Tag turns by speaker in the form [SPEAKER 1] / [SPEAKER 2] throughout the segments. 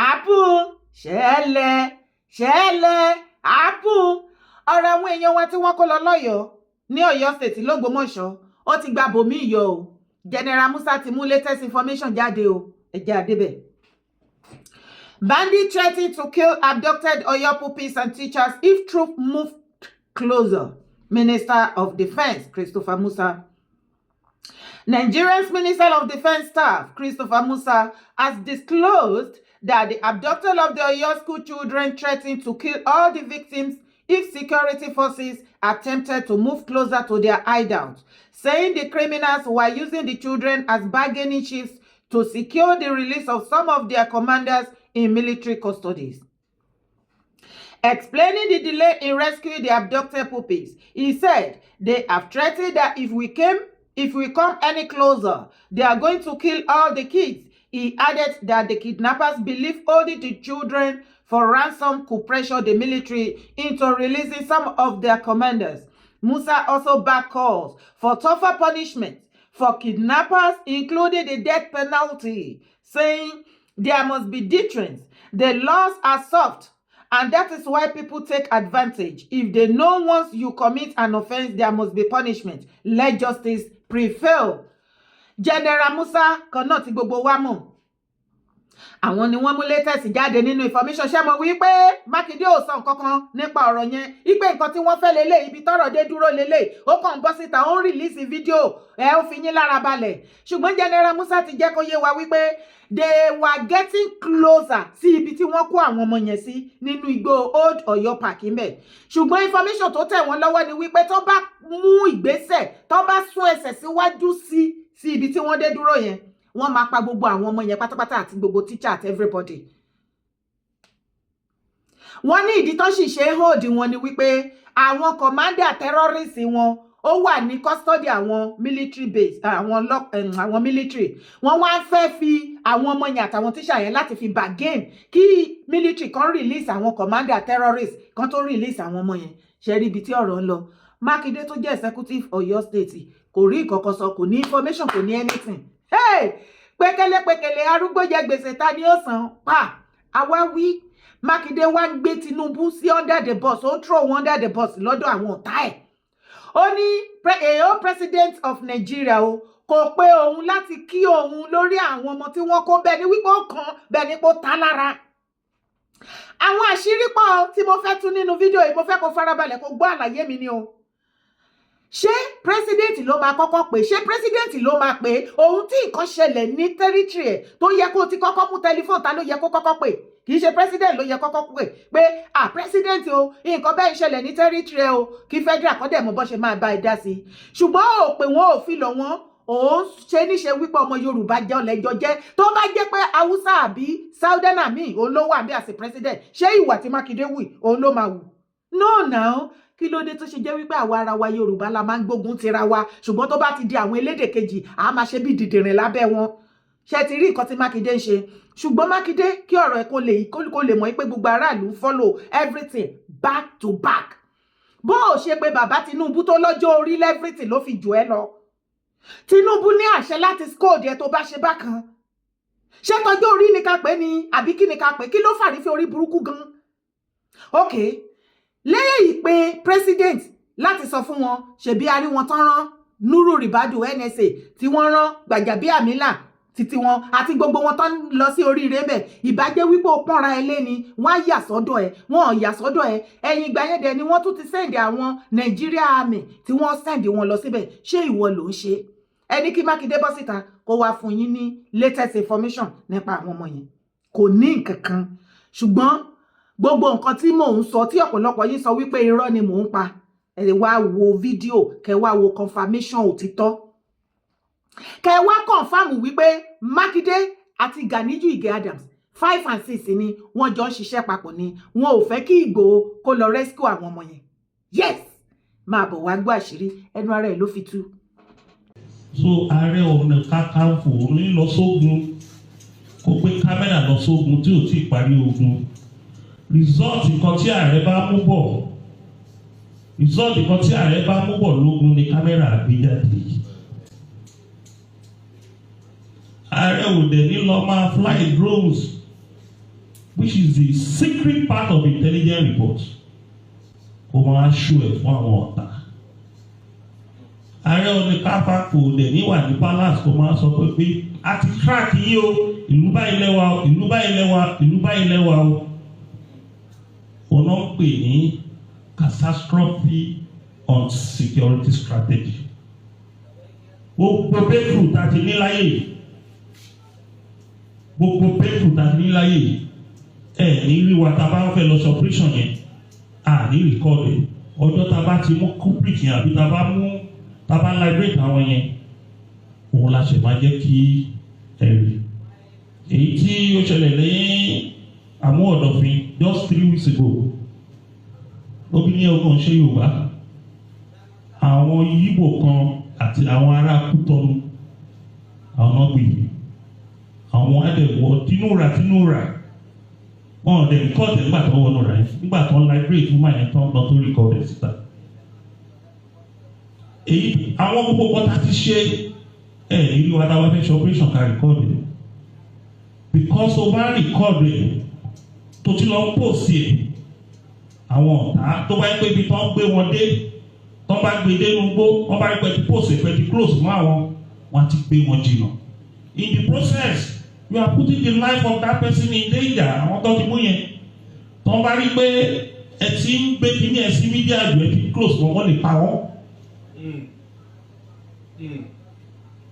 [SPEAKER 1] àápù ṣẹlẹ̀ àápù ọ̀rọ̀ àwọn èèyàn wa tí wọ́n kó lọ lọ́yọ̀ọ́ ní Ọ̀yọ́ state l'Ógbómọ̀ṣọ́ ó ti gba bòmí yọ o. General Musa ti mú latest information jáde o. ẹ̀jẹ̀ àdébẹ̀. Bandits threatened to kill abducted Oyo pupils and teachers if troops move closer. Minister of Defense Christopher Musa. Nigeria's Minister of Defense Staff Christopher Musa has disclosed that the abductor of the Oyo school children threatened to kill all the victims if security forces attempted to move closer to their hideout, saying the criminals were using the children as bargaining chips to secure the release of some of their commanders in military custodies. Explaining the delay in rescuing the abducted pupils, he said they have threatened that if we come any closer, they are going to kill all the kids. He added that the kidnappers believe holding the children for ransom could pressure the military into releasing some of their commanders. Musa also backed calls for tougher punishment for kidnappers, including the death penalty, saying there must be deterrence. The laws are soft, and that is why people take advantage. If they know once you commit an offense, there must be punishment. Let justice prevail. General Musa kan náà tí gbogbo wa mọ̀. Àwọn ni wọ́n mú latest jáde nínú information ṣé mo wí pé Mákindé ò sọ nǹkan kan nípa ọ̀rọ̀ yẹn. Ipe nǹkan tí wọ́n fẹ́ lélẹ̀ ibi tọ́rọ̀ dé dúró lélẹ̀. Ó kàn bọ́ síta ó ń release video ó fi yín lára balẹ̀. Ṣùgbọ́n General Musa ti jẹ́ kó yé wa wípé they were getting closer sí ibi tí wọ́n kó àwọn ọmọ yẹn sí nínú igbó Old Ọ̀yọ́ Park ńbẹ̀. Ṣùgbọ́n information tó tẹ̀ wọ́n lọ́wọ́ ni wípé tó bá mú ìgbésẹ̀ tó bá sún ẹsẹ̀ síwájú sí ibi tí wọ́n dé dúró yẹn wọ́n máa pa gbogbo àwọn ọmọ yẹn pátápátá àti gbogbo teacher àti everybody. Wọ́n ní ìdí tó sì ṣe hold wọn ni wípé àwọn commander terrorist wọn ó wà ní custody àwọn military base àwọn military. Wọ́n wá fẹ́ fi àwọn ọmọ yẹn àtàwọn teacher yẹn láti fi bargain kí military kan release àwọn commander terrorist kan tó release àwọn ọmọ yẹn. Ṣé rí ibi tí ọ̀rọ̀ ń lọ. Mákindé tó jẹ́ executive Ọ̀yọ́ state kò rí ìkọ̀kọ̀ sọ, kò ní information, kò ní anything. Hey, pẹ̀kẹ̀lẹ̀ arúgbó jẹ gbèsè ta ni ó san pa. Àwa wí Mákindé wá ń gbé Tinubu sí under the bus, ó throw under the bus lọ́dọ̀ àwọn ọ̀tá ẹ̀. Ó ní president of Nigeria o kò pé òun láti kí òun lórí àwọn ọmọ tí wọ́n kó bẹ́ẹ̀ ni wípé ó kàn bẹ́ẹ̀ ni kó ta lára. Àwọn àṣírí pọ̀ tí mo fẹ́ tú nínú fídíò yìí, mo fẹ́ kó farabalẹ̀ kó gbọ́ àlàyé mi ni o. Ṣé president ló máa kọ́kọ́ pè? Ṣé president ló máa pè ohun tí nǹkan ṣẹlẹ̀ ní territory ẹ̀ tó yẹ kó ti kọ́kọ́ mú tẹlifóònù ta ló yẹ kó kọ́kọ́ pè? Kì í ṣe president ló yẹ kọ́kọ́ pè pé president o nǹkan bẹ́ẹ̀ ń ṣẹlẹ̀ ní territory o kí federal kọ́ dẹ̀ mọ̀ bó ṣe máa bá ẹ dá sí. Ṣùgbọ́n ò pé wọ́n ò fi lọ wọ́n ò ṣe níṣe wípé ọmọ Yorùbá jẹ́ ọ̀lẹ́jọ́ jẹ́ tó bá jẹ́ pé Haúsá àbí Southern mi òun ló wà bí àṣẹ president ṣé ìwà tí Mákindé wù òun ló máa wù? No now. Kí ló dé tó ṣe jẹ́ wípé àwa ara wa Yorùbá la máa ń gbógun tira wa ṣùgbọ́n tó bá ti di àwọn elédè kejì a máa ṣe bí dìdìrìn lábẹ́ wọn. Ṣé ti rí nǹkan tí Mákindé ń ṣe? Ṣùgbọ́n Mákindé kí ọ̀rọ̀ ẹ̀ kó lè mọ̀ pé gbogbo aráàlú follow everything back to back. Bó o ṣe pé bàbá Tinubu tó lọ́jọ́ orí everything ló fi jù ẹ́ lọ. Tinubu ní àṣẹ láti scold ẹ tó bá ṣe bákan. Ṣé tọ́jọ́ orí ni ká pè ní àbí kí ni ká pè? Kí ló fàrí fi orí burúkú gan? Okay. Lẹ́yìn pé president láti sọ fún wọn ṣebí a rí wọn tán rán Nuru Ribadu NSA tí wọ́n rán Gbajabiamila títí wọn àti gbogbo wọn tán lọ sí oríire bẹ̀ ìbàjẹ́ wípé ó pọ́nra ẹ lé ni wọ́n á yà sọ́dọ̀ ẹ wọ́n yà sọ́dọ̀ ẹ ẹ̀yìn ìgbà yẹn dẹ̀ ni wọ́n tún ti sẹ́ndì àwọn Nigeria Army tí wọ́n sẹ́ndì wọn lọ síbẹ̀. Ṣé ìwọ ló ń ṣe? Ẹni kí Mákindé bọ́ síta kó wá fún yín ní latest information nípa àwọn ọmọ yẹn kò ní nǹkan kan. Ṣùgbọ́n gbogbo nǹkan tí mò ń sọ tí ọ̀pọ̀lọpọ̀ yín sọ wípé irọ́ ni mò ń pa ẹ wá wo fídíò kẹ wá wo confirmation òtítọ́ kẹ wá confirm wípé Mákindé àti Ganiju Ige Adams 5 and 6 ni wọ́n jọ ń ṣiṣẹ́ papọ̀ ni wọn ò fẹ́ kí Ìgbòho kó lọ rescue àwọn ọmọ yẹn. Yes, máa bọ̀ wá gbọ́ àṣírí ẹnu ara ẹ̀ ló fi tú.
[SPEAKER 2] So Ààrẹ Ọ̀nà Kakanfò ní lọ sógun kó gbé kámẹ́rà lọ sógun tí ò tí ì parí ogun. Result nǹkan tí ààrẹ bá mú bọ̀ lógun ni kámẹ́rà gbé jáde. Ààrẹ ò dẹ̀ ní lọ máa fly drones which is the secret part of intelligence report, kó máa ṣú ẹ̀ fún àwọn ọ̀tá. Ààrẹ Ọ̀nà Kakanfò dẹ̀ níwà ní palace kó máa sọ pé a ti crack yìí o, ìlú báyìí lẹ́wà o, ìlú báyìí lẹ́wà, ìlú báyìí lẹ́wà o. Òun náà ń pè ní catastrophe on security strategy. Gbogbo breakthrough tá a ti ní láyé yìí, gbogbo breakthrough tá a ti ní láyé yìí, ní rí wa tá a bá fẹ́ lọ sí operation yẹn, ní record ẹ̀. Ọjọ́ tá a bá ti mú culprit yẹn àbí tá a bá liberate àwọn yẹn, òun la ṣe máa jẹ́ kí ẹ̀rí. Èyí tí ó ṣẹlẹ̀ lẹ́yìn àmú ọ̀dọ̀fin just 3 weeks ago, obìnrin ọgbọ̀n ṣe Yorùbá, àwọn Yíbò kan àti àwọn ará Kútọ́nù, àwọn náà gbìyànjú, àwọn adẹ̀wọ̀ tínúra wọn dẹ̀ record ẹ̀ nígbà tó wọnú rẹ̀, nígbà tó ń liberate fún máa yẹn tán lọ tó record ẹ̀ síta. Èyí àwọn gbogbo kan tá ti ṣe ìlú wa dáwọ́ fẹ́ ṣe operation ká record ẹ̀, because o bá record ẹ̀ tó ti lọ post ẹ̀, àwọn ọ̀tá tó bá yẹ pé ibi tó ń gbé wọn dé, tó bá gbé dé nùgbó, wọ́n bá rí pé ti post ẹ̀ pé ti close mọ́ àwọn, wọ́n ti gbé wọn jìnnà. In the process, you are putting the life of that person in danger. Àwọn tó ti mú yẹn, tó bá rí pé ẹ ti ń gbé kíní ẹ sí mídíà jù ẹ ti close mọ́, wọ́n lè pa wọ́n.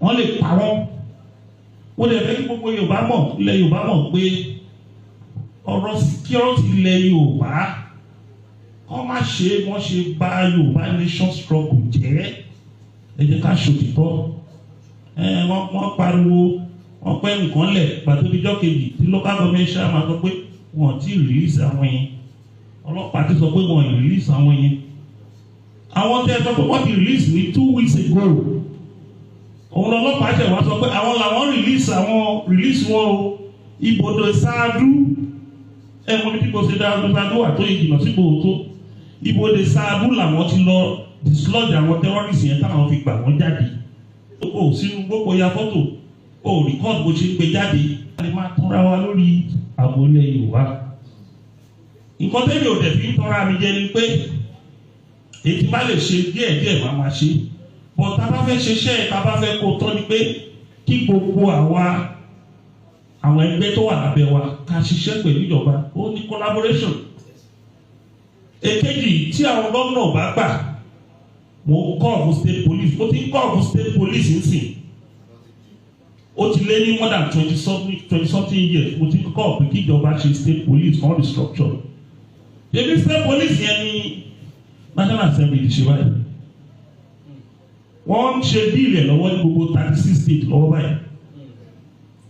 [SPEAKER 2] Wọ́n lè pa wọ́n. Wọ́n lè fẹ́ kí gbogbo Yorùbá mọ̀, ilẹ̀ Yorùbá mọ̀ pé ọ̀rọ̀ security ilẹ̀ Yorùbá kọ́ má ṣe wọ́n ṣe bà Yorùbá nation struggle jẹ́. Ẹ jẹ́ ká ṣòtítọ́. Wọ́n pariwo, wọ́n pẹ́ nǹkan lẹ̀ pàtó bíjọ́ kejì tí local government ṣáà máa sọ pé wọ́n ti release àwọn yẹn. Ọlọ́pàá ti sọ pé wọ́n release àwọn yẹn. Àwọn tẹ́ ẹ sọ pé wọ́n ti release ní 2 weeks ago. Òun lọ́lọ́pàá ṣẹ̀ wá sọ pé àwọn làwọn release wọn o. Ibodè Sáádú, mo ní kí kò ṣe Sáádú wà tó ìjìnà síbò tó. Ibodè Sáádú làwọn ti lọ dislodge àwọn terrorists yẹn táwọn fi gbà wọ́n jáde. O sínú gbogbo ya fọ́tò, o record bó ṣe ń gbé jáde. A lè máa tọ́ra wa lórí ààbò ilẹ̀ Yorùbá. Nǹkan tẹ́lẹ̀ ò dẹ̀ fi ń tọ́ra mi jẹ ni pé èyí bá lè ṣe díẹ̀díẹ̀ máa ṣe. But tá a bá fẹ́ ṣiṣẹ́ tá a bá fẹ́ kó tọ́ ni pé kí gbogbo àwọn ẹgbẹ́ tó wà lábẹ́ wa ká ṣiṣẹ́ pẹ̀lú ìjọba, ó ní collaboration. Èkejì, tí àwọn gómìnà bá gbà, mo ń call for state police, mo ti ń call for state police nsìn. Ó ti lé ní more than 20 something years, mo ti ń call pé kí ìjọba ṣe state police kan restructure. Ebi state police yẹn ni National Assembly ti ṣe báyìí. Wọ́n ń ṣe bíìlì lọ́wọ́ ní gbogbo 36 states lọ́wọ́ báyìí.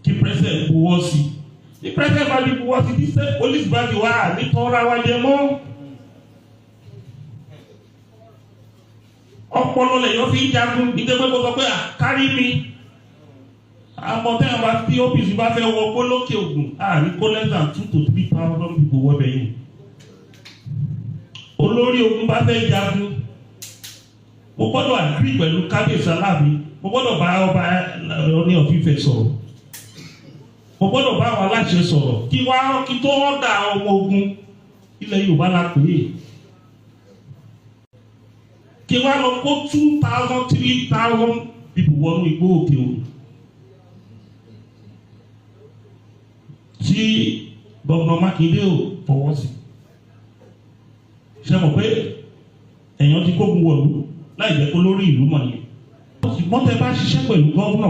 [SPEAKER 2] Kí president buwọ́ sí. Ní president bá di buwọ́ sí, tí state police bá di wá ní tọ́ra wa jẹ mọ́. Ọpọlọ lẹ́yìn fi ń jagun ìdẹ́gbẹ́ gbogbo pé kárí mi. Àmọ̀tẹ́yìn bá tí ọ́fíìsì bá fẹ́ wọ kó lókè ògùn, àrí kó less than 2 to 3,000 people wọ́ bẹ̀yìn. Olórí ogun bá fẹ́ jagun, mo gbọ́dọ̀ agree pẹ̀lú kábíyèsí Aláàfin, mo gbọ́dọ̀ bá ọba Ọọ̀ni of Ifẹ̀ sọ̀rọ̀, mo gbọ́dọ̀ bá àwọn aláṣẹ sọ̀rọ̀ kí tó wọ́n dà ọmọ ogun ilẹ̀ Yorùbá la pè é. Kí wá lọ kó 2,000 3,000 people wọnú igbó òkè òru. Tí Gómìnà Mákindé ò fọwọ́ sí. Ṣé mọ̀ pé èèyàn ti kógun wọ̀lú láì jẹ́ kó lórí ìlú mọ̀ yẹn. Ṣùgbọ́n tẹ bá ṣiṣẹ́ pẹ̀lú gómìnà,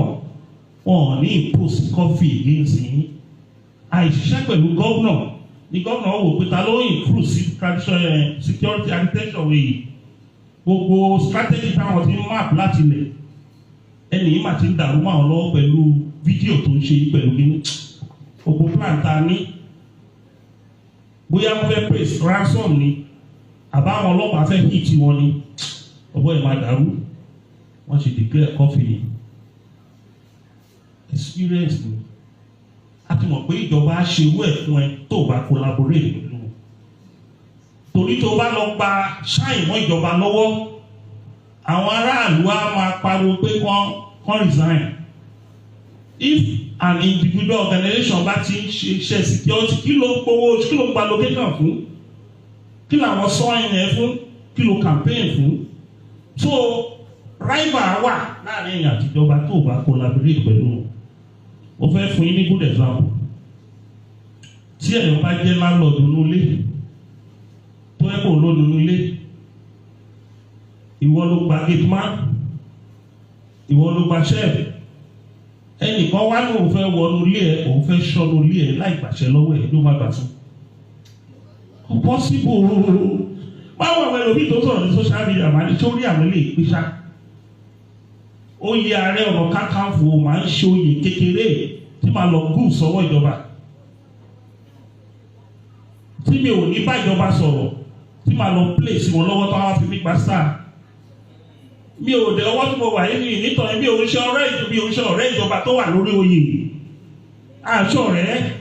[SPEAKER 2] wọn ní impose coffee against yín. Àìṣiṣẹ́ pẹ̀lú gómìnà ni gómìnà wò pé ta ló improve security architecture wẹ̀yìn. Gbogbo strategy táwọn ti ń map láti ilẹ̀, ẹni yìí mà ti ń dàrú mọ́ àwọn lọ́wọ́ pẹ̀lú fídíò tó ń ṣe pẹ̀lú kíní. Gbogbo plan ta ní, bóyá wọ́n fẹ́ pèsè ransom ni, àbáwọn ọlọ́pàá fẹ́ hit wọn ni, ọgbọ́n ẹ̀ máa dàrú, wọ́n ṣe declare coffee ni. Experience ni. A ti mọ̀ pé ìjọba á ṣe owó ẹ̀ fún ẹ tó bá collaborate pẹ̀lú. Torí tó bá lọ gba ṣáì mọ́ ìjọba lọ́wọ́, àwọn aráàlú á máa pariwo pé kán resign. If an individual organization bá ti ń ṣe security kí ló ń gbowó kí ló ń gba location fún kí làwọn sọ́yìn yẹn fún kí ló campaign fún so rival wà láàrin èèyàn àtijọba tó bá collaborate pẹ̀lú mo fẹ́ fún yín ní good example tí ẹ̀yọ́ bá jẹ́ landlord nínú ilé tó ẹ̀ kò lónìí nínú ilé ìwọ ló gba gate man ìwọ ló gba chef ẹnìkan wá ní òun fẹ́ wọnú ilé ẹ̀ òun fẹ́ ṣọ́nú ilé ẹ̀ láì gbàṣẹ lọ́wọ́ ẹ̀ ló má gbà tún possible báwo àwọn ẹlòmíì tó sọ̀rọ̀ ní social media máa ní sórí àwọn ilé ìpèsà oyè Ààrẹ Ọ̀nà Kakanfò máa ń ṣe oyè kékeré tí máa lọ gùn sọ́wọ́ ìjọba tí mi ò ní bá ìjọba sọ̀rọ̀ tí máa lọ place wọn lọ́wọ́ tó wá fi mí gba star mi ò dé ọwọ́ tí mo wà yìí nítorí mi ò ń ṣe ọ̀rẹ́ ìjọba tó wà lórí oyè àṣọ rẹ̀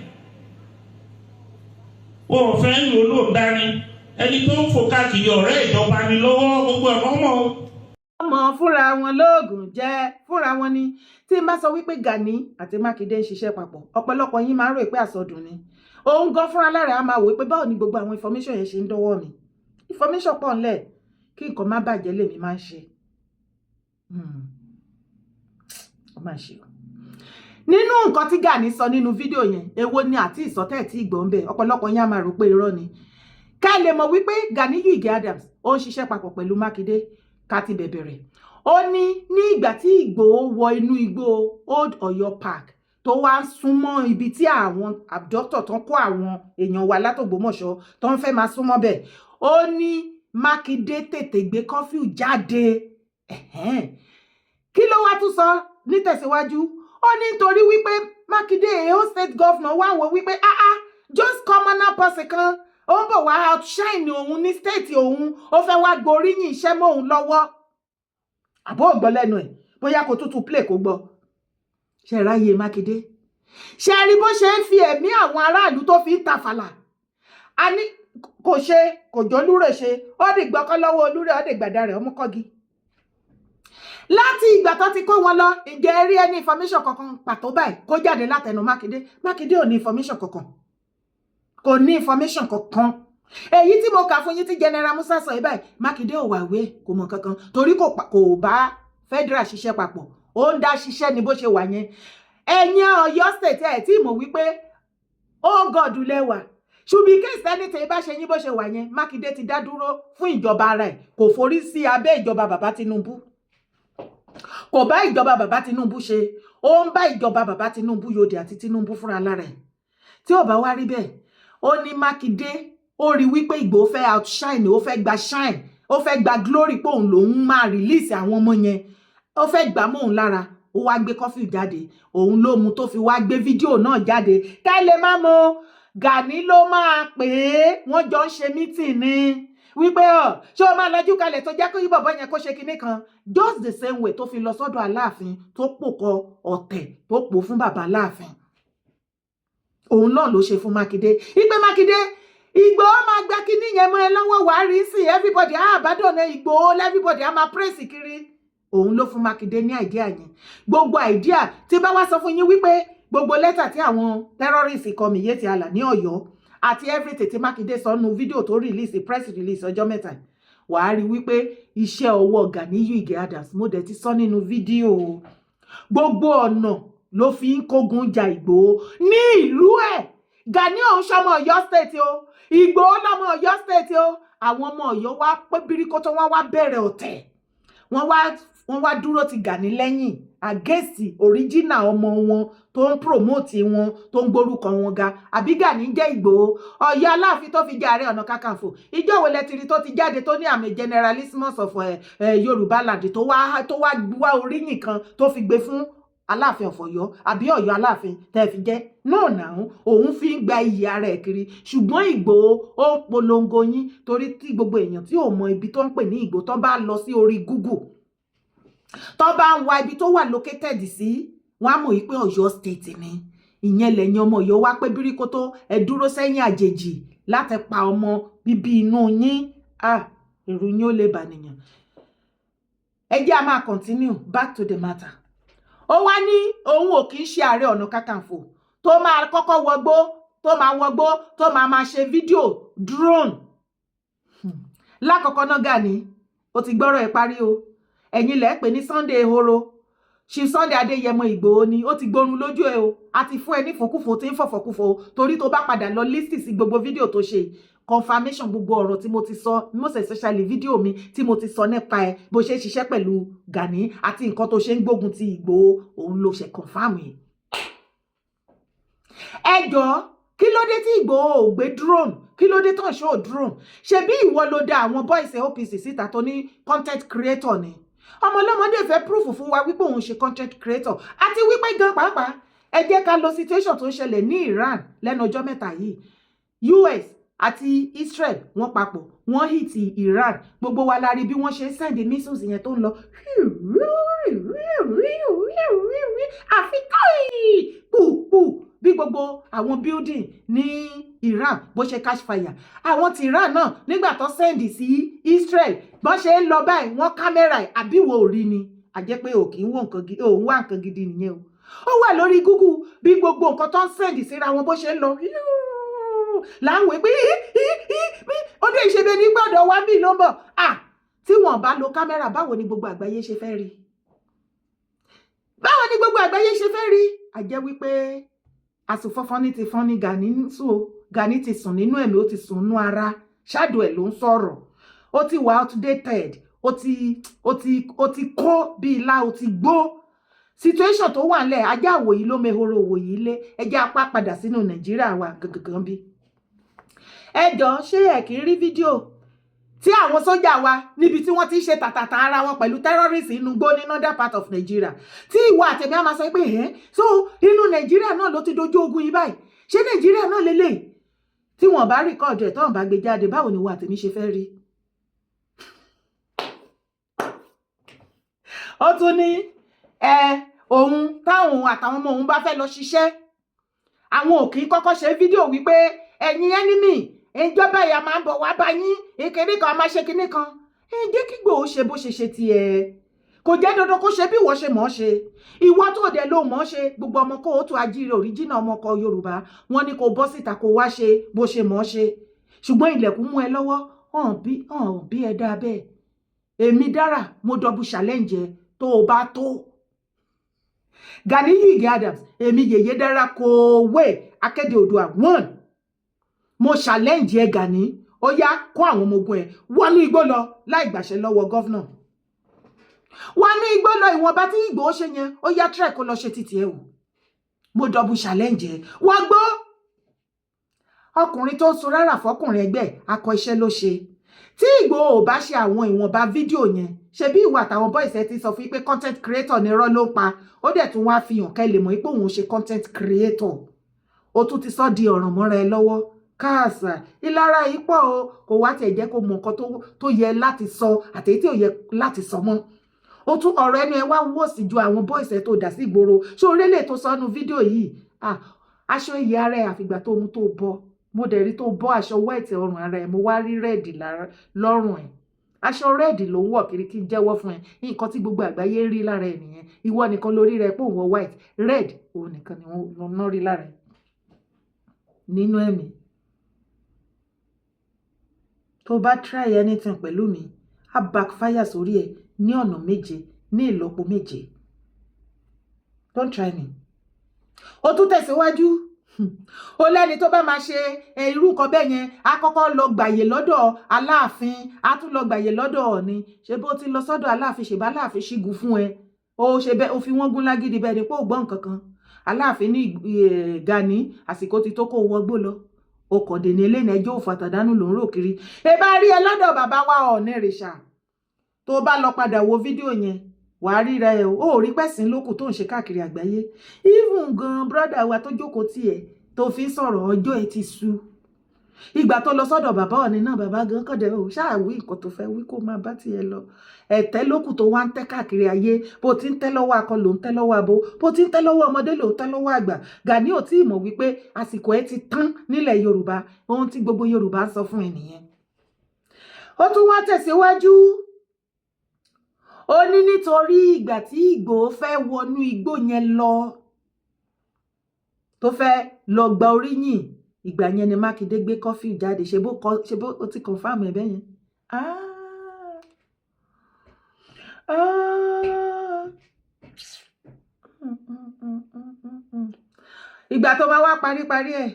[SPEAKER 2] wọn ò fẹ́ ń lò ló dání ẹni tó ń fò káàkiri ọ̀rẹ́ ìjọba ni lọ́wọ́ gbogbo ẹ̀mọ́ mọ́
[SPEAKER 1] ọmọ fúnra wọn lóògùn jẹ fúnra wọn ni tí n bá sọ wípé Gani àti Mákindé ń ṣiṣẹ́ papọ̀ ọ̀pọ̀lọpọ̀ yín máa ń rò pé àsọdùn ni òun gan fúnra lára á máa wò pé báwo ni gbogbo àwọn information yẹn ṣe ń dọ́wọ́ mi information pọ̀ ńlẹ̀ kí nǹkan má bàjẹ́ lèmi máa ń ṣe ó máa ṣe o nínú nǹkan tí Gani sọ nínú fídíò yẹn èwo ni àti ìsọtẹ́ tí ìgbọ̀n bẹ̀ ọ̀pọ̀lọpọ̀ yín á máa rò pé irọ́ ni ká lè mọ̀ wípé Ganiyu Ige Adams ó ń ṣiṣẹ́ papọ̀ pẹ̀lú Mákindé ká ti bẹ̀bẹ̀rẹ̀ ó ní ìgbà tí Ìgbòho wọ inú igbó Old Ọ̀yọ́ Park tó wá súnmọ́ ibi tí àwọn abductor tó ń kó àwọn èèyàn wa látògbómọ̀ṣọ́ tó ń fẹ́ máa súnmọ́ bẹ̀ ó ní Mákindé tètè gbé kọ́fíù jáde kí ló wá tún sọ nítẹ̀síwájú ó ní nítorí wípé Mákindé Èkó state governor wá wò wípé just commoner person kan ó ń bọ̀ wá outshine òun ní state òun ó fẹ́ wá gboríyìn iṣẹ́ mọ́ òun lọ́wọ́ àbó ògbọ́ lẹ́nu ẹ̀ bóyá kò tútù play kó gbọ́ ṣe ráyè Mákindé ṣe rí bó ṣe ń fi ẹ̀mí àwọn aráàlú tó fi ń tafàlà a ní kò ṣe kò jólúrè ṣe ó dìgbọ́kọ́ lọ́wọ́ olúrè ó dìgbàdà rẹ̀ ọmọ kọ́gi láti ìgbà tó ti kó wọn lọ ǹjẹ́ rí ẹni information kankan pàtó báyìí kó jáde látẹnu Mákindé ò ní information kankan kò ní information kankan èyí tí mo kà fún yín tí General Musa sọ yìí báyìí Mákindé ò wà wé kò mọ̀ kankan torí kò bá federal ṣiṣẹ́ papọ̀ ó ń dá ṣiṣẹ́ ní bó ṣe wà yẹn ẹ̀yin Ọ̀yọ́ state ẹ̀ tí mo wí pé ó gọ̀dù lẹ́wà ṣùgbọ́n kéèsì ẹni tẹ̀ bá ṣe yín bó ṣe wà yẹn Mákindé ti dá dúró fún ìjọba ara ẹ̀ kò forí sí abẹ́ ìjọba bàbá Tinubu kò bá ìjọba bàbá Tinubu ṣe ó ń bá ìjọba bàbá Tinubu yòdì àti Tinubu fúnra lára ẹ̀ tí ò bá wá rí bẹ́ẹ̀ ó ní Mákindé ó rí wípé Ìgbòho fẹ́ outshine ó fẹ́ gba shine ó fẹ́ gba glory pé òun lòun máa release àwọn ọmọ yẹn ó fẹ́ gbà mọ́ òun lára ó wá gbé kọfí jáde òun ló mu tó fi wá gbé fídíò náà jáde ká lè má mọ̀ Gani ló máa pè é wọ́n jọ ń ṣe meeting ni wípé ṣé o máa lọ́jú kalẹ̀ tó jẹ́ kó yí bọ̀bọ̀ yẹn kó ṣe kinní kan just the same way tó fi lọ sọ́dọ̀ Aláàfin tó pòkọ ọ̀tẹ̀ tó pò fún bàbá Aláàfin òun náà ló ṣe fún Mákindé ìpè Mákindé Ìgbòho máa gba kinní yẹn mọ́ ẹ lọ́wọ́ wàá rí sí everybody àbádọ́nà Ìgbòho everybody á máa praise kiri òun ló fún Mákindé ní àìdíà yẹn gbogbo àìdíà tí bá wá sọ fún yín wípé gbogbo lẹ́tà tí àwọn terrorist kọ Miyetti Allah ní Ọ̀yọ́ àti everything tí Mákindé sọ nínú fídíò tó release press release ọjọ́ mẹ́ta wàá rí wípé iṣẹ́ ọwọ́ Ganiyu Ige Adams mo dẹ̀ ti sọ nínú fídíò gbogbo ọ̀nà ló fi ń kógun ja Ìgbòho ní ìlú ẹ̀ Gani òun ṣọmọ Ọ̀yọ́ state o Ìgbòho lọmọ Ọ̀yọ́ state o àwọn ọmọ Ọ̀yọ́ wá pé bíríkótó wọn wá bẹ̀rẹ̀ ọ̀tẹ̀ wọ́n wá dúró ti Gani lẹ́yìn against original ọmọ wọn tó ń promote wọn tó ń gbórúkọ wọn ga àbí Gani jẹ́ Ìgbòho Ọ̀yọ́ Aláàfin tó fi jẹ́ Ààrẹ Ọ̀nà Kakanfò ìjọ wo lẹ́tìrí tó ti jáde tó ní àmì generalismus of Yorùbá land tó wá oríyìn kan tó fi gbé fún Aláàfin of Ọ̀yọ́ àbí Ọ̀yọ́ Aláàfin tẹ́ fi jẹ́ náà náà òun fi ń gba iyì ara ẹ̀ kiri ṣùgbọ́n Ìgbòho ó polongo yín torí tí gbogbo èèyàn tí ò mọ ibi tó ń pè ní Ìgbòho tó bá lọ sí orí Google tó bá ń wá ibi tó wà located sí wọ́n á mọ̀ wípé Ọ̀yọ́ state ni ìyẹn lẹ́yìn ọmọ Ọ̀yọ́ wá pé bíríkótó ẹ dúró sẹ́yìn àjèjì láti pa ọmọ bíbí inú yín èrò yín ó lè bànìyàn ẹ jẹ́ a máa continue back to the matter ó wá ní òun ò kì í ṣe Ààrẹ Ọ̀nà Kakanfò tó máa kọ́kọ́ wọgbó tó máa ṣe fídíò drone. Lákọ̀ọ́kọ́ náà Gani ó ti gbọ́rọ̀ ẹ̀ parí o, ẹ̀yin lẹ́ pè ní Sunday ehoro, ṣì Sunday Adéyẹmọ Ìgbòho ni ó ti gbórun lójú ẹ o, a ti fún ẹ ní fòkúfò tí ń fọ̀fọ̀kúfò torí tó bá padà lọ lísì sí gbogbo fídíò tó ṣe confirmation gbogbo ọ̀rọ̀ tí mo ti sọ, most especially fídíò mi tí mo ti sọ nípa ẹ bó ṣe ṣiṣẹ́ pẹ̀lú Gani àti nǹkan tó ṣe ń gbógun ti Ìgbòho, òun ló ṣe confirm yìí. Ẹ jọ̀ọ́ kí ló dé tí Ìgbòho ò gbé drone, kí ló dé tó ń show drone? Ṣebí ìwọ ló dá àwọn boys OPC síta tó ní content creator ni. Ọmọ ọlọ́mọdé fẹ́ proof fún wa wípé òun ṣe content creator àti wípé gan pàápàá ẹ jẹ́ ká lọ situation tó ń ṣẹlẹ̀ ní Iran lẹ́nu ọjọ́ mẹ́ta yìí. US àti Israel wọ́n papọ̀ wọ́n hit Iran, gbogbo wa la rí bí wọ́n ṣe ń send missiles yẹn tó ń lọ àfikún pùpù bí gbogbo àwọn building ní Iran bó ṣe catch fire. Àwọn ti Iran náà nígbà tó send sí Israel bó ṣe ń lọ báyìí wọ́n kámẹ́rà àbí wo rí ni, a jẹ́ pé òkì ń wò nǹkan gidi, òun wà nǹkan gidi nìyẹn o. Ó wà lórí Google bí gbogbo nǹkan tó ń send síra wọn bó ṣe ń lọ láwọn pé ó dé ìṣẹ́bẹ̀ ní gbọ́dọ̀ wá bí ló ń bọ̀. Tí wọ́n bá lo kámẹ́rà báwo ni gbogbo àgbáyé ṣe fẹ́ rí? Báwo ni gbogbo àgbáyé ṣe fẹ́ rí? A jẹ́ wípé àsùnfọ́fọ́ní ti fọ́n ní Gani ti sùn nínú ẹ̀mí, ó ti sùn nínú ara, shadow ẹ̀ ló ń sọ̀rọ̀, ó ti wà outdated, ó ti kó bí ilá, ó ti gbó. Situation tó wà nílẹ̀ ajá àwòyí ló mehoro òwòyí lé, ẹjẹ́ apá padà sínú Nàìjíríà wa gangan bí. Ẹ jọ̀ọ́ ṣé ẹ kì í rí fídíò tí àwọn sójà wa níbi tí wọ́n ti ṣe tàtàtà ara wọn pẹ̀lú terrorist inú gbó ní northern part of Nigeria, tí ìwọ àtẹ̀mí á máa sọ pé so inú Nàìjíríà náà ló ti dojú ogun yìí báyìí, ṣé Nàìjíríà náà lélẹ̀? Tí wọ́n bá rìkọ́ọ̀dù ẹ̀ tó ń bá gbé jáde, báwo ni ìwọ àtẹ̀mí ṣe fẹ́ rí? Ó tún ní òun táwọn àtàwọn ọmọ òun bá fẹ́ lọ ṣiṣẹ́, àwọn ò kì í kọ́kọ́ ṣe fídíò wípé ẹ̀yin enemy ìjọba ìyá máa ń bọ̀ wá bá yín, ìkíní kan máa ṣe kíní kan. Jẹ́ kí Ìgbòho ṣe bó ṣe tiẹ̀, kò jẹ́ dandan kó ṣe bí ìwọ ṣe mọ̀ ọ́ ṣe. Ìwọ tó dẹ̀ ló mọ̀ ọ́ ṣe, gbogbo ọmọ kó o tó ajíire òríjìnà ọmọ ọkọ Yorùbá wọ́n ní kó bọ́ síta kó wá ṣe bó ṣe mọ̀ ọ́ ṣe, ṣùgbọ́n ilẹ̀kùn mú ẹ lọ́wọ́ hàn bí ẹ dáa bẹ́ẹ̀. Èmi dára mo double challenge ẹ tó o bá tó. Gani Ìgè Adams, èmi yèyé dára kò wé Akéde Oòduà 1. Mo challenge ẹ Gani, ó yá kó àwọn ọmọ ogun ẹ wọnú igbó lọ láì gbàṣẹ lọ́wọ́ gọ́vnà. Wọnú igbó lọ, ìwọ̀nba tí Ìgbòho ṣe yẹn ó yá try kó lọ ṣe títí ẹ wò. Mo double challenge ẹ, wọ́n gbọ́. Ọkùnrin tó ń sun rárá fọkùnrin ẹgbẹ́ akọ iṣẹ́ ló ṣe. Tí Ìgbòho ò bá ṣe àwọn ìwọ̀nba fídíò yẹn, ṣe bí ìwà àtàwọn boys ẹ ti sọ fún pé content creator ni irọ́ ló ń pa, ó dẹ̀ tún wá fi hàn kẹ́ lè mọ̀ pé òun ṣe content creator. Ó tún ti sọ di ọ̀ràn mọ́ra ẹ lọ́wọ́. Káàsà ìlara yìí pọ̀ o, kò wá tiẹ̀ jẹ́ kó mọ nǹkan tó yẹ láti sọ àtèyí tí ò yẹ láti sọ mọ́. Ó tún ọ̀rọ̀ ẹnu ẹ wá wò sí ju àwọn boys ẹ tó dà sí ìgboro. Ṣé orílẹ̀ tó sọnù fídíò yìí? Aṣọ iyì ara ẹ àfìgbà tó mú tó bọ́. Mo dẹ̀ rí tó bọ́ aṣọ white ọrùn ara ẹ, mo wá rí red lọ́rùn ẹ. Aṣọ red ló ń wọ̀ kiri kí n jẹ́wọ́ fún ẹ. Nǹkan tí gbogbo àgbáyé rí lára ẹ nìyẹn. Ìwọ nìkan lórí rẹ pé òun wọ white, red òun nìkan ni wọ́n rí lára ẹ. Nínú ẹ̀mí. Tó bá try anything pẹ̀lú mi, á backfire sórí ẹ ní ọ̀nà méje, ní ìlọ́po méje. Don't try me. Ó tún tẹ̀síwájú. Ó lẹ́ni tó bá máa ṣe irú nǹkan bẹ́ẹ̀ yẹn, á kọ́kọ́ lọ gbàyè lọ́dọ̀ Aláàfin, á tún lọ gbàyè lọ́dọ̀ Ọọ̀ni. Ṣé bó ti lọ sọ́dọ̀ Aláàfin, ṣèbá Aláàfin ṣígun fún ẹ? Ó ṣe bẹ́ẹ̀, ó fi wọ́n gún lágídí bẹ́ẹ̀ ni pé ó gbọ́ nǹkan kan. Aláàfin ní Gani àsìkò ti tó kó wọgbó lọ. O kò dé ní eléyìí ẹjọ́ òfàtàdánù ló ń rò kiri. Ẹ bá rí ẹ lọ́dọ̀ bàbá wa Ọọ̀ni Ìrìṣà. Tó bá lọ padà wo fídíò yẹn, wà á ríra ẹ ó rí pẹ̀sìn lókù tó ń ṣe káàkiri àgbáyé. Even gan brother wa tó jókòó tiẹ̀ tó fi ń sọ̀rọ̀ ọjọ́ ẹ ti sú. Ìgbà tó lọ sọ́dọ̀ bàbá Ọọ̀ni náà, bàbá gan kọ̀dẹ̀ ò ṣáà wí nǹkan tó fẹ́ wí kó máa bá tiẹ̀ lọ. Ẹ̀tẹ́ lókù tó wá ń tẹ́ káàkiri ayé, bó ti ń tẹ́ lọ́wọ́ akọ ló ń tẹ́ lọ́wọ́ abo, bó ti ń tẹ́ lọ́wọ́ ọmọdé ló ń tẹ́ lọ́wọ́ àgbà. Gani ò tí ì mọ̀ wípé àsìkò ẹ ti tán nílẹ̀ Yorùbá, ohun tí gbogbo Yorùbá ń sọ fún ẹ nìyẹn. Ó tún wá tẹ̀síwájú. Ó ó ní nítorí ìgbà tí Ìgbòho fẹ́ wọnú igbó yẹn lọ tó fẹ́ lọ gba oríyìn ìgbà yẹn ni Mákindé gbé kọfí jáde ṣe bó ó ti confam ẹ bẹ́yẹn. Ìgbà tó bá wá paríparí ẹ̀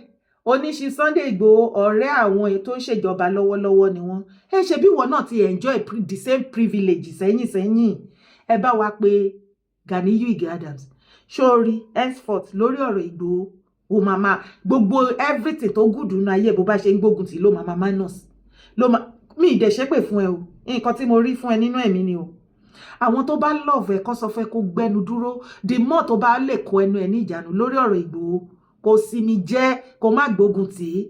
[SPEAKER 1] oníṣi Sunday Ìgbòho ọ̀rẹ́ àwọn ètò ìṣèjọba lọ́wọ́lọ́wọ́ ni wọ́n ṣe bí wọn náà ti enjoy the same privilege sẹ́yìn ẹ bá wa pé Ganiyu Ige Adams sórí henceforth lórí ọ̀rọ̀ Ìgbòho o máa gbogbo everything tó gùdù nínú ayé bó bá ṣe ń gbógun tì ló máa minus mi ì dẹ̀ ṣépè fún ẹ o nǹkan tí mo rí fún ẹ nínú ẹ̀mí ni o àwọn tó bá love ẹ kó sọ fẹ́ kó gbẹnu dúró the more tó bá lè kó ẹnu ẹ ní ìjánu lórí ọ̀rọ̀ Ìgbòho kò sí mi jẹ́ kó má gbógun tì í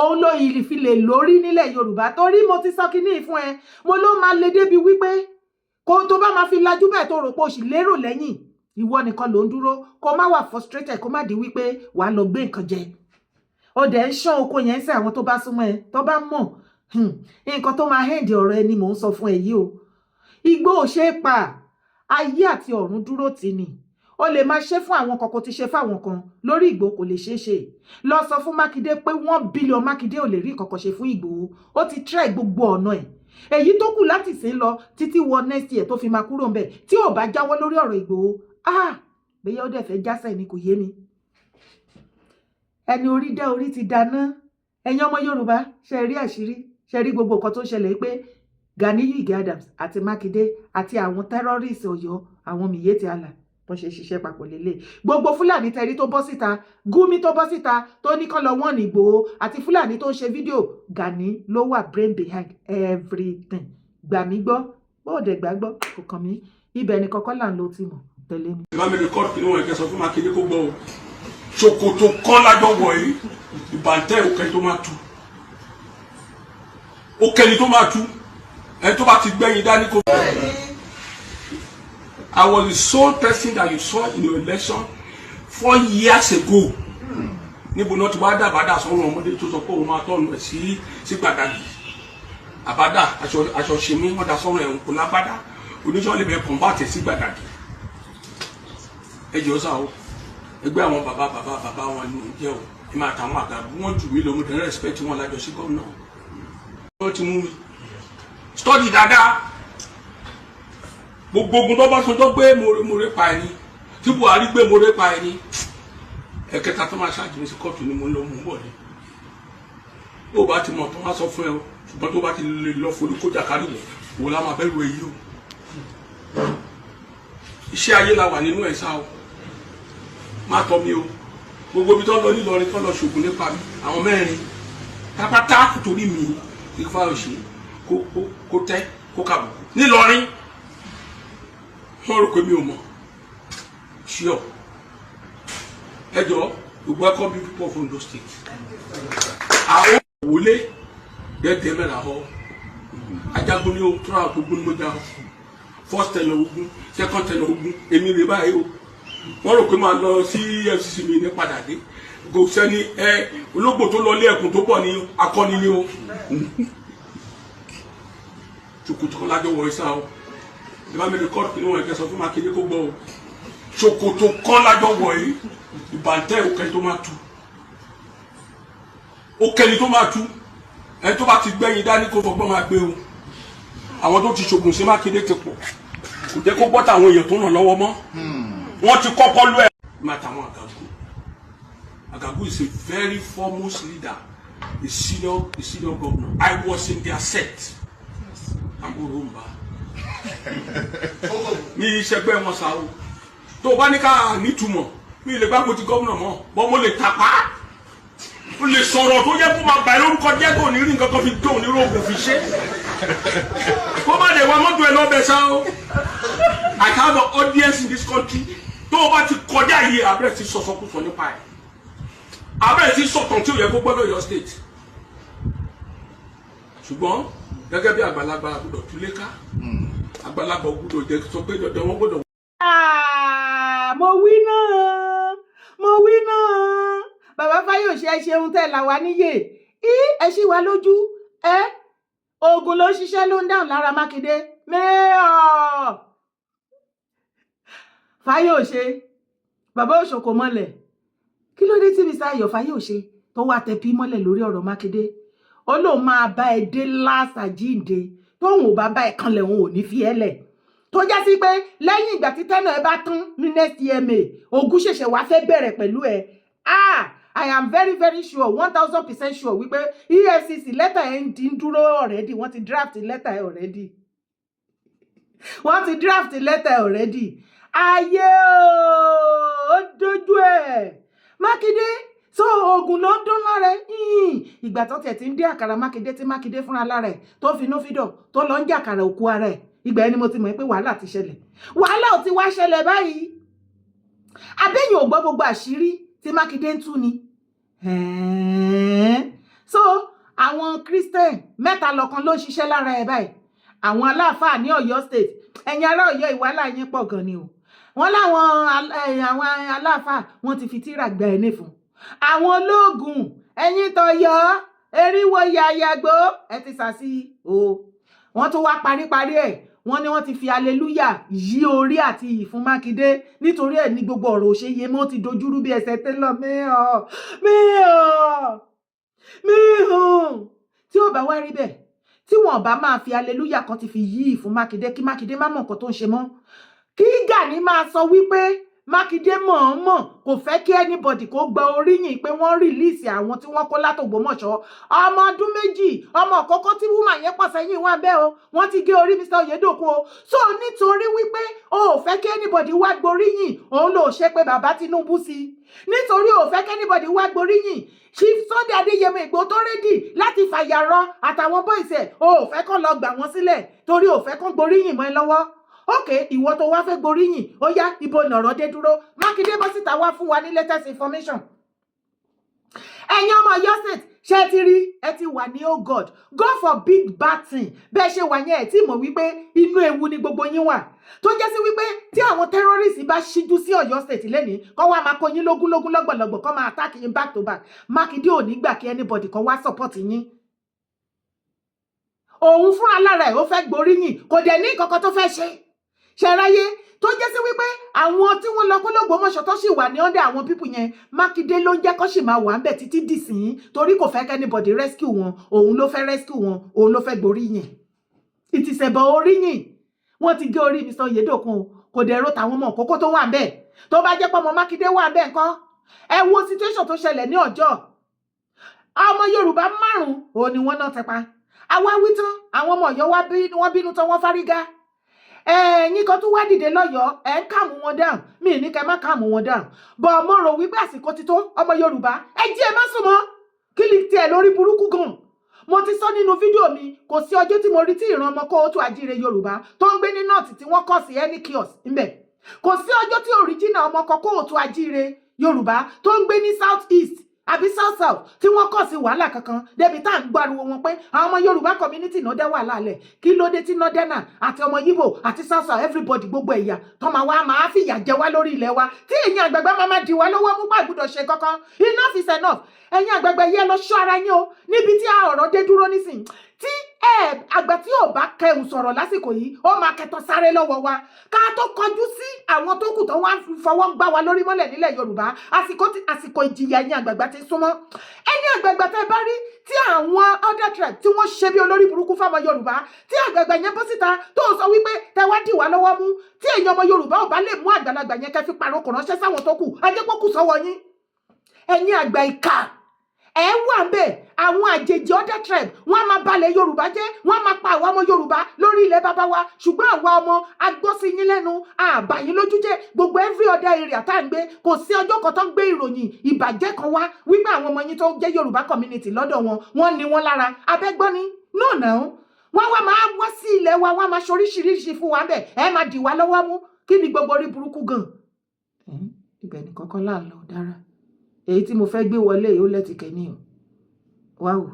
[SPEAKER 1] òun ló yìí fi lè lórí nílẹ̀ Yorùbá torí mo ti sọ kíní fún ẹ mo ló máa le débi wípé kó tó bá máa fi lajú bẹ́ẹ̀ tó rò pé o sì lérò lẹ́yìn ìwọ nìkan ló ń dúró kó má wà frustrated kó má di wípé wàá lọ gbé nǹkan jẹ ó dẹ̀ ń ṣán oko yẹn sí àwọn tó bá súnmọ́ ẹ tó bá mọ̀ nǹkan tó máa hẹ́ǹdì ọ̀rọ̀ ẹ ni mò ń sọ fún ẹ yìí o Ìgbòho ṣe é pa ayé àti ọ̀run dúró tì ní ó lè máa ṣe fún àwọn kan kó ti ṣe fáwọn kan lórí Ìgbòho kò lè ṣeé ṣe lọ sọ fún Mákindé pé 1 billion Mákindé ò lè rí nǹkan kan ṣe fún Ìgbòho ó ti try gbogbo ọ̀nà ẹ̀ èyí tó kù láti sìn lọ títí wọ next year tó fi máa kúrò ńbẹ̀ tí ò bá jáwọ́ lórí ọ̀rọ̀ Ìgbòho bẹ́yà ó dẹ̀ fẹ́ jásẹ̀ ni kò yé mi ẹni orí dá orí ti dáná ẹ̀yin ọmọ Yorùbá ṣe rí àṣírí ṣe rí gbogbo nǹkan tó ṣẹlẹ̀ pé Ganiyu Ige Adams àti Mákindé àti àwọn terrorists Ọ̀yọ́ àwọn Miyetti Allah bó ṣe ṣiṣẹ́ papọ̀ lélẹ̀ gbogbo Fúlàní tẹ̀rí tó bọ́ síta Gumi tó bọ́ síta tó ní kán lọ wọ́n ní Ìgbòho àti Fúlàní tó ń ṣe fídíò Gani ló wà brain behind everything gbà mí gbọ́ bó dẹ̀ gbà gbọ́ kò kàn mí ibẹ̀ ni kọ́kọ́ là ń lo ti mọ̀ tẹ̀lé mi.
[SPEAKER 3] ìbá mi rìkọ́dù kí ni wọ́n ẹ̀kẹ́ sọ fún Mákindé kó gbọ́ o ṣòkòtò kan lájọ wọ̀ yìí ìbàntẹ́ òkè tó máa tu òkè ni tó máa tu ẹni tó bá ti gbẹ̀yìn dání kó. I was the sole person that you saw in your election 4 years ago. Níbo náà ti wá dá àbádà sọ́run ọmọdé tó sọ pé òun máa tọ́nu ẹ̀ sí Gbàgàdì. Àbádà aṣọ ṣe mí wọ́n da sọ́run ẹ̀ kò lágbádá. Oníṣẹ́ lè bẹ̀rẹ̀ kọ̀ǹbàtì sí Gbàgàdì. Ẹ jẹ́ ọ́sà o. Ẹgbẹ́ àwọn bàbá wọn ni jẹ́ o. Ẹ máa tàwọn àgbà wọ́n jù mí lọ mo dẹ̀ respect wọn lájọ sí gómìnà. Wọ́n ti mú mi. Study dáadáa. Gbogbo ogun tó bá sọjọ́ gbé mo ré pa ẹni tí Buhari gbé mo ré pa ẹni ẹ̀kẹta tó máa ṣáàjì mi sí kóòtù ni mo ń lọ mú bọ̀ ni ó bá ti mọ̀ tó wá sọ fún ẹ o ṣùgbọ́n tó bá ti lè lọ forí kójà kárí wò wò lá máa bẹ̀rù èyí o iṣẹ́ ayé la wà nínú ẹ̀ sá o má tọ́ mi o gbogbo ibi tó lọ nílọrin tó lọ ṣògùn nípa mi àwọn mẹ́rin tápátá torí mi ìfá òṣì kó tẹ́ kó kàbùkù nílọrin wọ́n rò pé mi ò mọ̀ ṣíọ̀ ẹjọ́ gbogbo ẹ̀kọ́ bí púpọ̀ fún Ondo State àwọn òwúlé dẹ́dẹ́ mẹ́ra họ ajagun ní o tó ra gbogbo ní mo já ọ first tẹ̀lé ogun second tẹ̀lé ogun èmi rè báyìí o wọ́n rò pé máa lọ sí FCC mi ní padà dé kò sẹ́ni ológbò tó lọ ilé ẹ̀kún tó pọ̀ ní akọni ni o ṣòkòtò lájọ wọ̀ ẹ́ sá o ìbá mi rìkọ́dù kí ni wọ́n ẹ̀kẹ́ sọ fún Mákindé kó gbọ́ o ṣòkòtò kan lájọ wọ̀ yìí ìbàntẹ́ òkè tó máa tu òkè ni tó máa tu ẹni tó bá ti gbẹ̀yìn dání kó fọgbọ́n máa gbé o àwọn tó ti ṣògùn sí Mákindé ti pọ̀ kò jẹ́ kó gbọ́ tàwọn èèyàn tó ràn lọ́wọ́ mọ́ wọ́n ti kọ́kọ́ lú ẹ̀. máa tàwọn Agagu is a very foremost leader a senior governor I was in their set amoromba ní ìṣẹ́gbẹ́ wọn sá o tó bá ní ká nítumọ̀ mi lè gbàgbọ́ ti gómìnà mọ́ bọ́ mo lè tàpá o lè sọ̀rọ̀ tó yẹ kó máa bàyẹ̀ lórúkọ jẹ́ tó ní rí nǹkan kan fi tó ní rògbò fi ṣe kó má lè wá mọ́tò ẹ̀ lọ́bẹ̀ sá o I have an audience in this country tó o bá ti kọjá yìí abẹ́rẹ́ ti sọ̀sọ̀kùsọ nípa ẹ̀ abẹ́rẹ́ ti sọ̀tàn tí ò yẹ kó gbọ́dọ̀ yọ state ṣùgbọ́n gẹ́gẹ́ bí àgbàlagbà gbọ́dọ̀ túlé ká àgbàlagbà gbọ́dọ̀ jẹ́ sọ pé dandan wọn gbọ́dọ̀.
[SPEAKER 1] mo wí náà bàbá Fáyọ̀ṣe ẹ ṣeun tẹ́ là wá níyè ẹ ṣì wá lójú oògùn ló ń ṣiṣẹ́ ló ń dáhùn lára Mákindé Mayor Fáyọ̀ṣe bàbá òṣòkò mọ́lẹ̀ kí ló dé tí Mr. Ayọ̀ Fáyọ̀ṣe tó wá tẹpí mọ́lẹ̀ lórí ọ̀rọ̀ Mákindé ó lóun máa bá ẹ dé láàsà jíǹde tóun ò bá bá ẹ kanlẹ̀ òun ò ní fi ẹ́ lẹ̀ tó já sí pé lẹ́yìn ìgbà tí tẹ́nà ẹ bá tún ní next EMA ogun ṣẹ̀ṣẹ̀ wá fẹ́ bẹ̀rẹ̀ pẹ̀lú ẹ I am very very sure 1000% sure wípé EFCC lẹ́tà ẹ̀ ń dúró already wọ́n ti draft lẹ́tà ẹ̀ already wọ́n ti draft lẹ́tà ẹ̀ already ayé ó dojú ẹ̀ Mákindé so ogun ló ń dún lára ìgbà tó tẹ̀ tí ń dé àkàrà Mákindé tí Mákindé fúnra lára ẹ̀ tó finú fídọ̀ tó lọ ń jà àkàrà òkú ara ẹ̀ ìgbà ẹni mo ti mọ̀ pé wàhálà ti ṣẹlẹ̀ wàhálà ò ti wá ṣẹlẹ̀ báyìí abẹ́yìn ò gbọ́ gbogbo àṣírí tí Mákindé ń tú ni so àwọn Christian mẹ́ta lọ́kan ló ń ṣiṣẹ́ lára ẹ̀ báyìí àwọn aláàfáà ní Ọ̀yọ́ state ẹ̀yin ará Ọ̀yọ́ ìwàhálà yín pọ̀ gan ni o wọ́n láwọn àwọn aláàfáà wọ́n ti fi tírà gba ẹni fún àwọn ológun ẹ̀yin tọ̀yọ́ eriwo yàyàgbó ẹ ti sàsí o wọ́n tún wá paríparí ẹ̀ wọ́n ní wọ́n ti fi aleluya yí orí àti iyì fún Mákindé nítorí ẹ̀ ní gbogbo ọ̀rọ̀ òṣèyẹ mọ́ ti dojúrú bí ẹsẹ̀ tẹ́lọ̀ mẹ́hàn tí ó bá wá rí bẹ́ẹ̀ tí wọ́n bá máa fi aleluya kan ti fi yí fún Mákindé kí Mákindé má mọ̀ nǹkan tó ń ṣe mọ́ kí Gani máa sọ wípé Mákindé mọ̀ọ́mọ̀ kò fẹ́ kí anybody kó gba oríyìn pé wọ́n rìlíìsì àwọn tí wọ́n kó látògbómọ̀ṣọ́ ọmọ ọdún méjì ọmọ kọ́kọ́ tí wúmà yẹn pọ̀ sẹ́yìn wá bẹ́ẹ̀ o wọ́n ti gé orí Mr. Oyedokun o so nítorí wípé o ò fẹ́ kí anybody wá gboríyìn òun ló ṣe pé bàbá Tinubu sí nítorí o ò fẹ́ kí anybody wá gboríyìn Chief Sunday Adéyẹmọ Ìgbòho tó rédì láti fàyàrọ àtàwọn bọ́ìsẹ̀ o ò fẹ́ kán lọ gbà wọ́n sílẹ̀ torí o ò fẹ́ kán gboríyìn mọ́ ẹ lọ́wọ́ ókè ìwọ tó wá fẹ́ gboríyìn ó yá ibo lọ̀rọ̀ dé dúró Mákindé bọ́ síta wá fún wa ní latest information ẹ̀yin ọmọ Ọ̀yọ́ state ṣé ti rí ẹ ti wà ní oh God for big bad thing bẹ́ẹ̀ ṣe wà yẹn ẹ̀ tí mọ̀ wípé inú ewu ni gbogbo yín wà tó jẹ́ sí wípé tí àwọn terrorists bá ṣíjú sí Ọ̀yọ́ state lẹ́ni kọ́ wá máa kó yín lógúnlógún lọ́gbọ̀lọ́gbọ̀ kọ́ máa attack yín back to back Mákindé ò ní gbà kí anybody kan wá support yín òun fúnra lára ẹ̀ ó fẹ́ gboríyìn kò dẹ̀ ní kankan tó fẹ́ ṣe ṣẹ̀ráyé tó jẹ́ sí wípé àwọn tí wọ́n lọ kó l'Ógbómọ̀ṣọ́ tó sì wà ní ọ́ndẹ̀ àwọn pípù yẹn Mákindé ló ń jẹ́ kó sì máa wà ń bẹ̀ títí dìsín torí kò fẹ́ kẹ́nibọ̀dì rescue wọn òun ló fẹ́ rescue wọn òun ló fẹ́ gboríyìn ìtìsẹ̀bọ̀ oríyìn wọ́n ti gé orí Mr. Oyedokun kò dẹ̀ ro tàwọn ọmọ òkókó tó wà ń bẹ̀ tó bá jẹ́ pé ọmọ Mákindé wà ń bẹ̀ nǹkan ẹ wo situation tó ṣẹlẹ̀ ní Ọ̀jọ́ ọmọ Yorùbá 5 òun ni wọ́n náà tẹpa àwa wí tán àwọn ọmọ Ọ̀yọ́ wọ́n bínú tán wọ́n fárígá ẹ̀yin kan tún wá dìde lọ́yọ̀ọ́ ẹ̀ ń kàmú wọn dáhùn mí ní kẹ́ má kàmú wọn dáhùn bọ̀ ọmọ rò wípé àsìkò ti tó ọmọ Yorùbá ẹ jí ẹ má sùn mọ́ kí lè tiẹ̀ lórí burúkú gan mo ti sọ nínú fídíò mi kò sí ọjọ́ tí mo rí tí ìran ọmọ kóòtù àjíire Yorùbá tó ń gbé ní north tí wọ́n kọ́ sí any kiosk ńbẹ̀ kò sí ọjọ́ tí original ọmọ kan kóòtù àjíire Yorùbá tó ń gbé ní south east àbí south tí wọ́n kọ̀ sí wàhálà kankan débi tá à ń gbariwo wọn pé àwọn ọmọ Yorùbá community náà dá wàhálà lẹ̀ kí ló dé tí northerner àti ọmọ Yíbò àti south everybody gbogbo ẹ̀yà tó máa fìyà jẹ wá lórí ilẹ̀ wa tí ẹ̀yin àgbàgbà máa di wá lọ́wọ́ mú gbàgbọ́dọ̀ ṣe kankan enough is enough ẹ̀yin àgbàgbà yẹ lọ ṣọ́ ara yín o níbi tí ọ̀rọ̀ dé dúró nísìnyí tí àgbà tí ò bá kẹhùn sọ̀rọ̀ lásìkò yìí ó máa kẹtàn sáré lọ́wọ́ wa ká tó kọjú sí àwọn tó kù tó wá fọwọ́ gbá wa lórí mọ́lẹ̀ nílẹ̀ Yorùbá àsìkò ìjìyà ẹ̀yin àgbàgbà ti súnmọ́ ẹni àgbàgbà tẹ́ bá rí tí àwọn other tribe tí wọ́n ṣe bí olórí burúkú fáwọn Yorùbá tí àgbàgbà yẹn bọ́ síta tó sọ wípé tẹ wá dì wá lọ́wọ́ mú tí èèyàn ọmọ Yorùbá ò bá lè mú àgbàlagbà yẹn kẹ́ fi paroko ránṣẹ́ sáwọn tó kù ajẹ́pọ̀kù sọ́wọ́ yín ẹ̀yin àgbà ìkà ẹ wà ń bẹ àwọn àjèjì other tribe wọ́n máa balẹ̀ Yorùbá jẹ́ wọ́n máa pa àwọn ọmọ Yorùbá lórí ilẹ̀ bàbá wa ṣùgbọ́n àwa ọmọ agbósí yín lẹ́nu àbàyín lójú jẹ́ gbogbo every other area tá à ń gbé kò sí ọjọ́ kan tó ń gbé ìròyìn ìbàjẹ́ kan wá wípé àwọn ọmọ yín tó jẹ́ Yorùbá community lọ́dọ̀ wọ́n ní wọ́n lára abẹ́gbọ́n ni no wọ́n wá máa wá sí ilẹ̀ wa wọ́n máa ṣoríṣiríṣi fún wa bẹ́ẹ̀ ẹ máa dì wá lọ́wọ́ mú kí ni gbogbo orí burúkú gan ibẹ̀ ní kọ́kọ́ láàlọ́ dára èyí tí mo fẹ́ gbé wọlé yìí ó lẹ́tìkẹ́ ní o wáwò.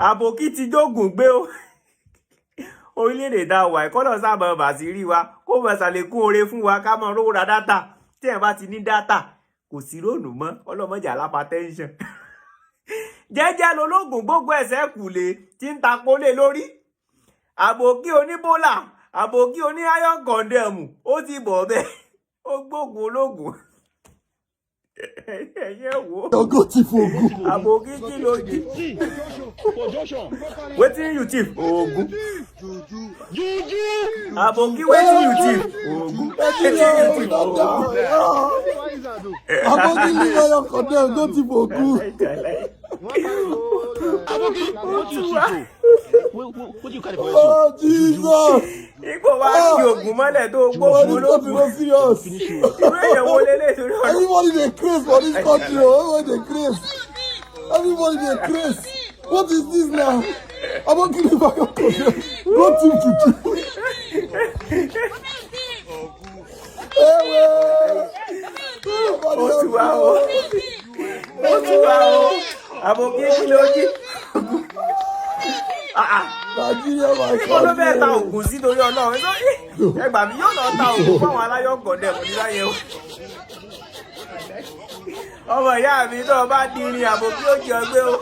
[SPEAKER 4] àbòkí ti dógùn gbé o orílẹ̀-èdè tá a wà ìkọ́nà sábà bàṣírí wa kó mọ̀ ṣàlékún oore fún wa ká mọ̀ rówó ra dátà tí ẹ̀ bá ti ní dátà kò sí róònù mọ́ ọlọ́mọdé alápá tẹ́ńṣọ̀n jẹ́jẹ́ lológun gbogbo ẹ̀sẹ̀ kùlé tí ń tapó lé lórí àbòkí oníbólà àbòkí oní iron condemn ó ti bọ̀ bẹ́ẹ̀ ó gbógun ológun ẹ̀yẹ́ wo
[SPEAKER 5] Ogo ti fogun.
[SPEAKER 4] àbòkí kí ló di wetin you thief oògùn àbòkí wetin you thief oògùn wetin you thief oògùn.
[SPEAKER 5] Aboki ni iron condemn go ti fogun. Oh Jesus!
[SPEAKER 4] Ipò wá sí oògùn mọ́lẹ̀ tó gbógun ológun.
[SPEAKER 5] No serious.
[SPEAKER 4] Irú èèyàn wo lélẹ̀ torí ọ̀nà.
[SPEAKER 5] Everybody dey craze for this country. Everybody dey craze. Everybody dey craze. What is this now? Aboki ni iron condemn go ti fogun.
[SPEAKER 4] Ó ti wá o. Ó ti wá o. Àbòkí kí ló jí.
[SPEAKER 5] Nigeria my
[SPEAKER 4] Kó ló fẹ́ ta
[SPEAKER 5] country.
[SPEAKER 4] oògùn sí torí Ọlọ́run. Ẹgbà mi yóò lọ ta oògùn fáwọn aláyọ̀ gọ̀dẹ̀ mọ̀ níláyé o. Ọmọ ìyá mi náà bá di irin àbòkí ó jẹ ọgbẹ́ o.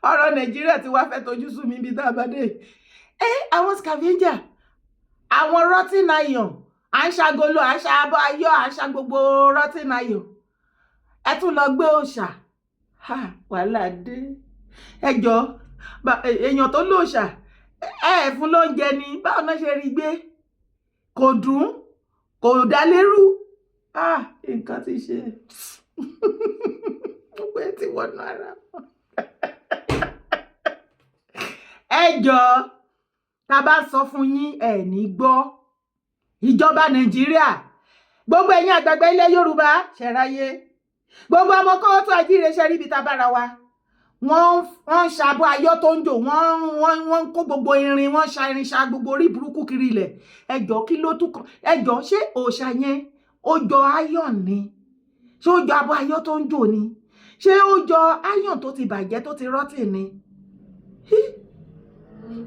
[SPEAKER 1] ọ̀rọ̀ nàìjíríà ti wá fẹ́ tojú sú mi ibi tá a bá dé àwọn scavenger àwọn rotten iron à ń ṣagolo à ń ṣabọ́ ayọ́ à ń ṣa gbogbo rotten iron ẹ tún lọ gbé òòṣà wàhálà dé ẹjọ́ èèyàn tó lòòṣà ẹ fún lóúnjẹ ni báwo náà ṣe rí gbé kò dùn kò dá lérú nǹkan ti ṣe pé tí wọ́n náà rà ẹjọ́ tá a bá sọ fún yín ẹ ní gbọ́ ìjọba nàìjíríà gbogbo ẹ̀yin àgbàgbà ilẹ̀ yorùbá ṣẹ̀ráyé gbogbo ọmọ kóòtù àjíire ṣe ríbi tá a bára wa wọ́n ń ṣàbọ̀ ayọ́ tó ń jò wọ́n ń kó gbogbo irin wọ́n ṣa irin ṣa gbogbo orí burúkú kiri ilẹ̀ ẹjọ́ kí ló tún kàn ẹjọ́ ṣé òòṣà yẹn ó jọ iron ni ṣé ó jọ abọ́ ayọ́ tó ń jò ni ṣé ó jọ iron tó ti bàjẹ́ tó ti rọ́tì ni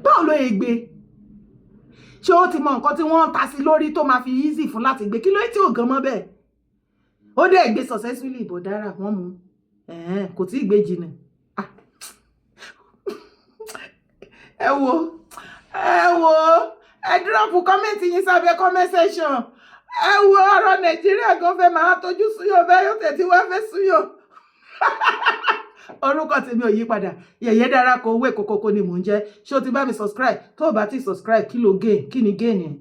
[SPEAKER 1] báwo ló yẹ gbé ṣé ó ti mọ nǹkan tí wọ́n ń ta sí lórí tó máa fi easy fún láti gbé kí ló tí ò gan mọ́ bẹ́ẹ̀ ó dẹ̀ gbé successfully ìbò dára wọ́n mú kò tí ì gbé jìnnà ẹ wo ẹ dúrọ́pù kọ́mẹ́ǹtì yín sábẹ́ comment section ẹ wo ọ̀rọ̀ nàìjíríà gan fẹ́ máa tójú súyọ̀ bẹ́ẹ̀ yóò tẹ̀tí wá fẹ́ súyọ̀ orúkọ tèmi ò yí padà Yèyé Dára Kowé kókókó ni mò ń jẹ́ ṣé o ti bá mi subscribe tó o bá ti subscribe kí ló gain kí ni gain yẹn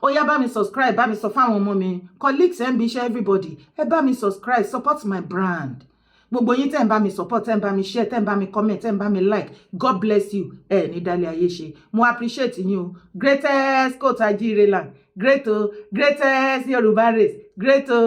[SPEAKER 1] ó yá bá mi subscribe bá mi sọ fáwọn ọmọ mi colleagues ẹ̀ ń bí iṣẹ́ everybody ẹ bá mi subscribe support my brand gbogbo yín tẹ́ ń bá mi support tẹ́ ń bá mi share tẹ́ ń bá mi comment tẹ́ ń bá mi like God bless you ẹ ní dálé ayé ṣe mo appreciate yín o greatest kóòtù àjíire land great o greatest Yorùbá race great o.